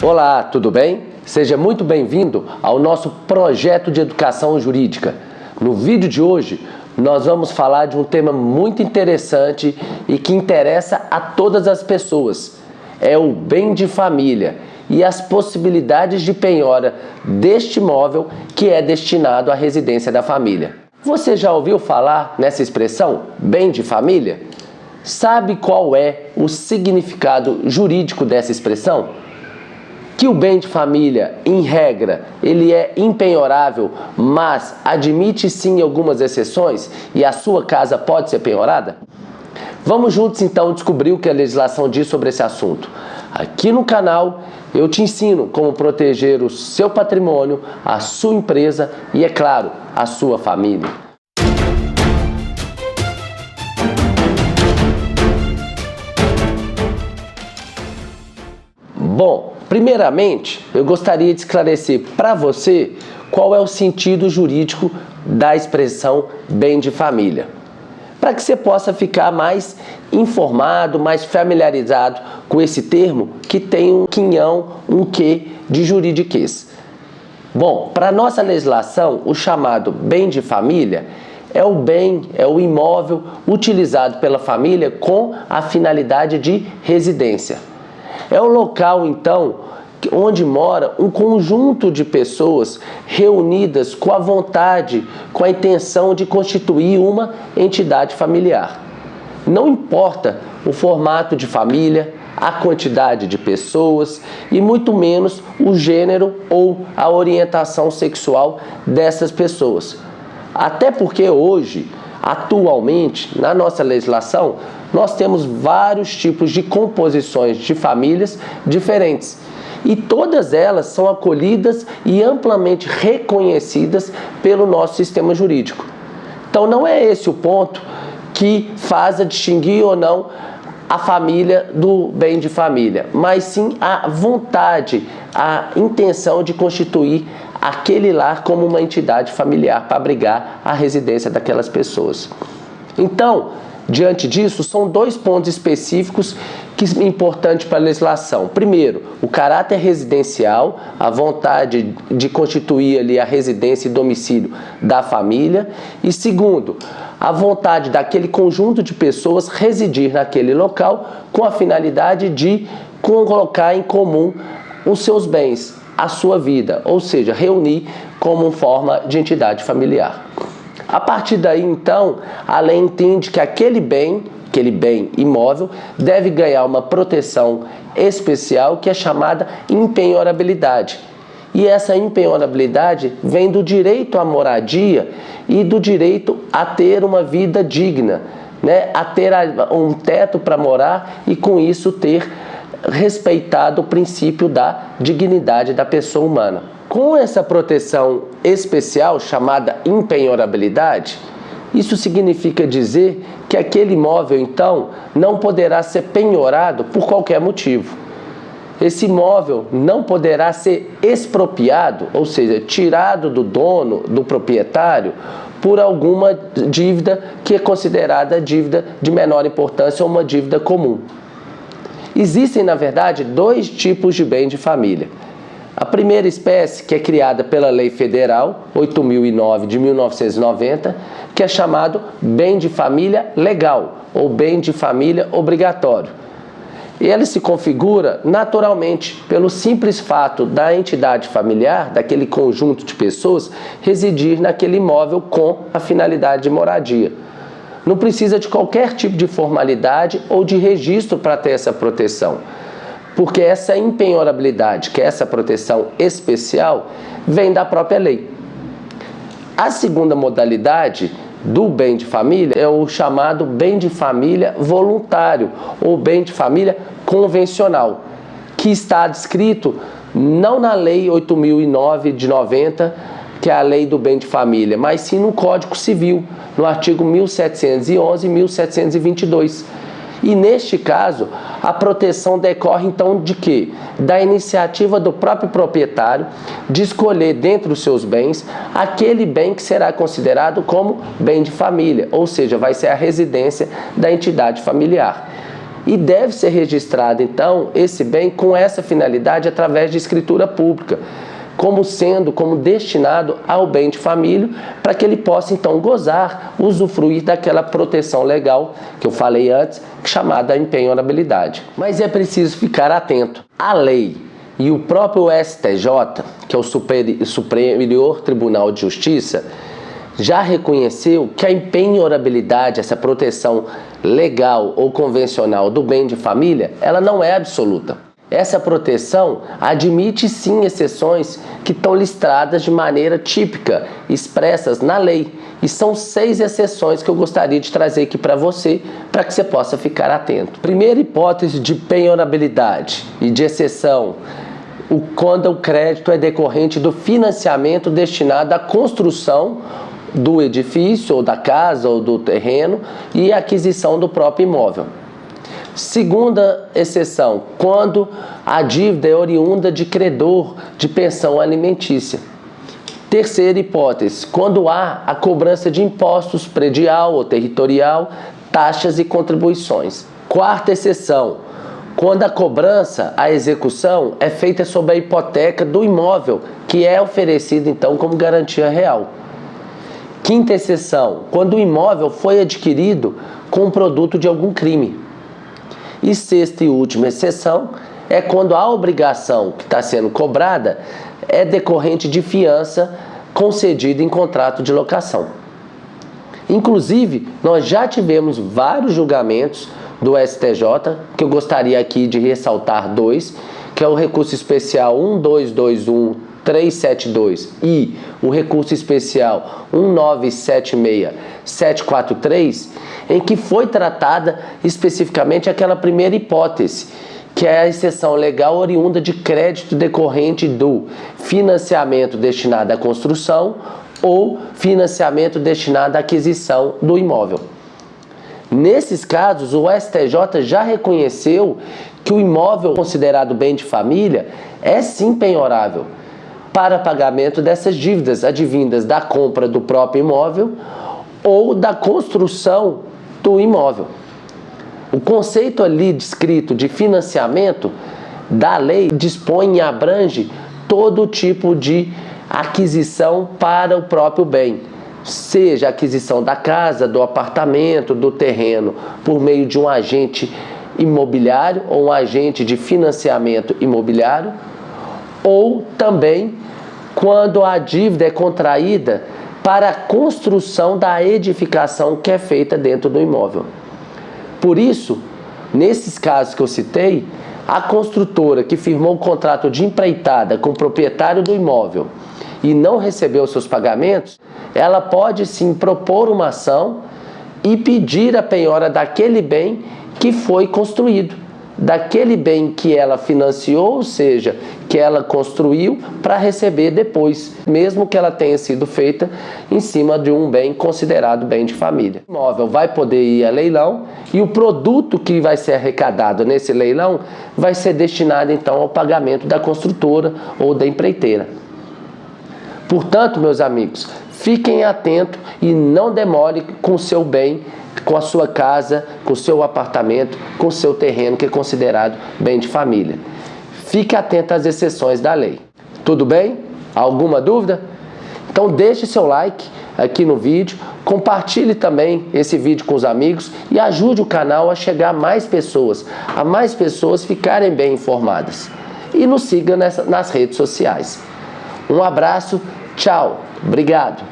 Olá, tudo bem? Seja muito bem-vindo ao nosso projeto de educação jurídica. No vídeo de hoje, nós vamos falar de um tema muito interessante e que interessa a todas as pessoas. É o bem de família e as possibilidades de penhora deste imóvel que é destinado à residência da família. Você já ouviu falar nessa expressão, bem de família? Sabe qual é o significado jurídico dessa expressão? Que o bem de família, em regra, ele é impenhorável, mas admite sim algumas exceções e a sua casa pode ser penhorada? Vamos juntos então descobrir o que a legislação diz sobre esse assunto. Aqui no canal eu te ensino como proteger o seu patrimônio, a sua empresa e, é claro, a sua família. Bom, primeiramente, eu gostaria de esclarecer para você qual é o sentido jurídico da expressão bem de família, para que você possa ficar mais informado, mais familiarizado com esse termo que tem um quinhão, um quê de juridiquês. Bom, para a nossa legislação, o chamado bem de família é o bem, é o imóvel utilizado pela família com a finalidade de residência. É o local, então, onde mora um conjunto de pessoas reunidas com a vontade, com a intenção de constituir uma entidade familiar. Não importa o formato de família, a quantidade de pessoas e muito menos o gênero ou a orientação sexual dessas pessoas. Até porque hoje, atualmente, na nossa legislação, nós temos vários tipos de composições de famílias diferentes. E todas elas são acolhidas e amplamente reconhecidas pelo nosso sistema jurídico. Então não é esse o ponto que faz a distinguir ou não a família do bem de família, mas sim a vontade, a intenção de constituir aquele lar como uma entidade familiar para abrigar a residência daquelas pessoas. Então, diante disso, são dois pontos específicos que são importantes para a legislação. Primeiro, o caráter residencial, a vontade de constituir ali a residência e domicílio da família. E segundo, a vontade daquele conjunto de pessoas residir naquele local com a finalidade de colocar em comum os seus bens, a sua vida, ou seja, reunir como forma de entidade familiar. A partir daí, então, a lei entende que aquele bem imóvel deve ganhar uma proteção especial que é chamada impenhorabilidade. E essa impenhorabilidade vem do direito à moradia e do direito a ter uma vida digna, né? A ter um teto para morar e com isso ter respeitado o princípio da dignidade da pessoa humana. Com essa proteção especial chamada impenhorabilidade, isso significa dizer que aquele imóvel, então, não poderá ser penhorado por qualquer motivo. Esse imóvel não poderá ser expropriado, ou seja, tirado do dono, do proprietário, por alguma dívida que é considerada dívida de menor importância ou uma dívida comum. Existem, na verdade, dois tipos de bem de família. A primeira espécie, que é criada pela Lei Federal 8.009 de 1990, que é chamado bem de família legal ou bem de família obrigatório. E ele se configura naturalmente pelo simples fato da entidade familiar, daquele conjunto de pessoas, residir naquele imóvel com a finalidade de moradia. Não precisa de qualquer tipo de formalidade ou de registro para ter essa proteção, porque essa impenhorabilidade, que é essa proteção especial, vem da própria lei. A segunda modalidade do bem de família é o chamado bem de família voluntário ou bem de família convencional, que está descrito não na Lei 8.009 de 90, que é a lei do bem de família, mas sim no Código Civil, no artigo 1711 e 1722. E neste caso, a proteção decorre então de quê? Da iniciativa do próprio proprietário de escolher dentre os seus bens aquele bem que será considerado como bem de família, ou seja, vai ser a residência da entidade familiar. e deve ser registrado então esse bem com essa finalidade através de escritura pública, como destinado ao bem de família, para que ele possa então gozar, usufruir daquela proteção legal que eu falei antes, chamada empenhorabilidade. Mas é preciso ficar atento. A lei e o próprio STJ, que é o Superior Tribunal de Justiça, já reconheceu que a empenhorabilidade, essa proteção legal ou convencional do bem de família, ela não é absoluta. Essa proteção admite sim exceções que estão listadas de maneira típica, expressas na lei. E são 6 exceções que eu gostaria de trazer aqui para você que você possa ficar atento. Primeira hipótese de penhorabilidade e de exceção, quando o crédito é decorrente do financiamento destinado à construção do edifício, ou da casa, ou do terreno, e aquisição do próprio imóvel. Segunda exceção, quando a dívida é oriunda de credor de pensão alimentícia. Terceira hipótese, quando há a cobrança de impostos predial ou territorial, taxas e contribuições. Quarta exceção, quando a cobrança, a execução, é feita sob a hipoteca do imóvel, que é oferecido então como garantia real. Quinta exceção, quando o imóvel foi adquirido com o produto de algum crime. E sexta e última exceção é quando a obrigação que está sendo cobrada é decorrente de fiança concedida em contrato de locação. Inclusive, nós já tivemos vários julgamentos do STJ, que eu gostaria aqui de ressaltar 2, que é o recurso especial 1221372 e o recurso especial 1976743, em que foi tratada especificamente aquela primeira hipótese, que é a exceção legal oriunda de crédito decorrente do financiamento destinado à construção ou financiamento destinado à aquisição do imóvel. Nesses casos, o STJ já reconheceu que o imóvel considerado bem de família é sim penhorável para pagamento dessas dívidas advindas da compra do próprio imóvel ou da construção do imóvel. O conceito ali descrito de financiamento da lei dispõe e abrange todo tipo de aquisição para o próprio bem, seja a aquisição da casa, do apartamento, do terreno, por meio de um agente imobiliário ou um agente de financiamento imobiliário, ou também quando a dívida é contraída para a construção da edificação que é feita dentro do imóvel. Por isso, nesses casos que eu citei, a construtora que firmou o contrato de empreitada com o proprietário do imóvel e não recebeu seus pagamentos, ela pode sim propor uma ação e pedir a penhora daquele bem que foi construído, daquele bem que ela financiou, ou seja, que ela construiu para receber depois, mesmo que ela tenha sido feita em cima de um bem considerado bem de família. O imóvel vai poder ir a leilão e o produto que vai ser arrecadado nesse leilão vai ser destinado então ao pagamento da construtora ou da empreiteira. Portanto, meus amigos, fiquem atentos e não demore com o seu bem, com a sua casa, com o seu apartamento, com o seu terreno que é considerado bem de família. Fique atento às exceções da lei. Tudo bem? Alguma dúvida? Então deixe seu like aqui no vídeo, compartilhe também esse vídeo com os amigos e ajude o canal a chegar a mais pessoas ficarem bem informadas. E nos siga nas redes sociais. Um abraço, tchau, obrigado.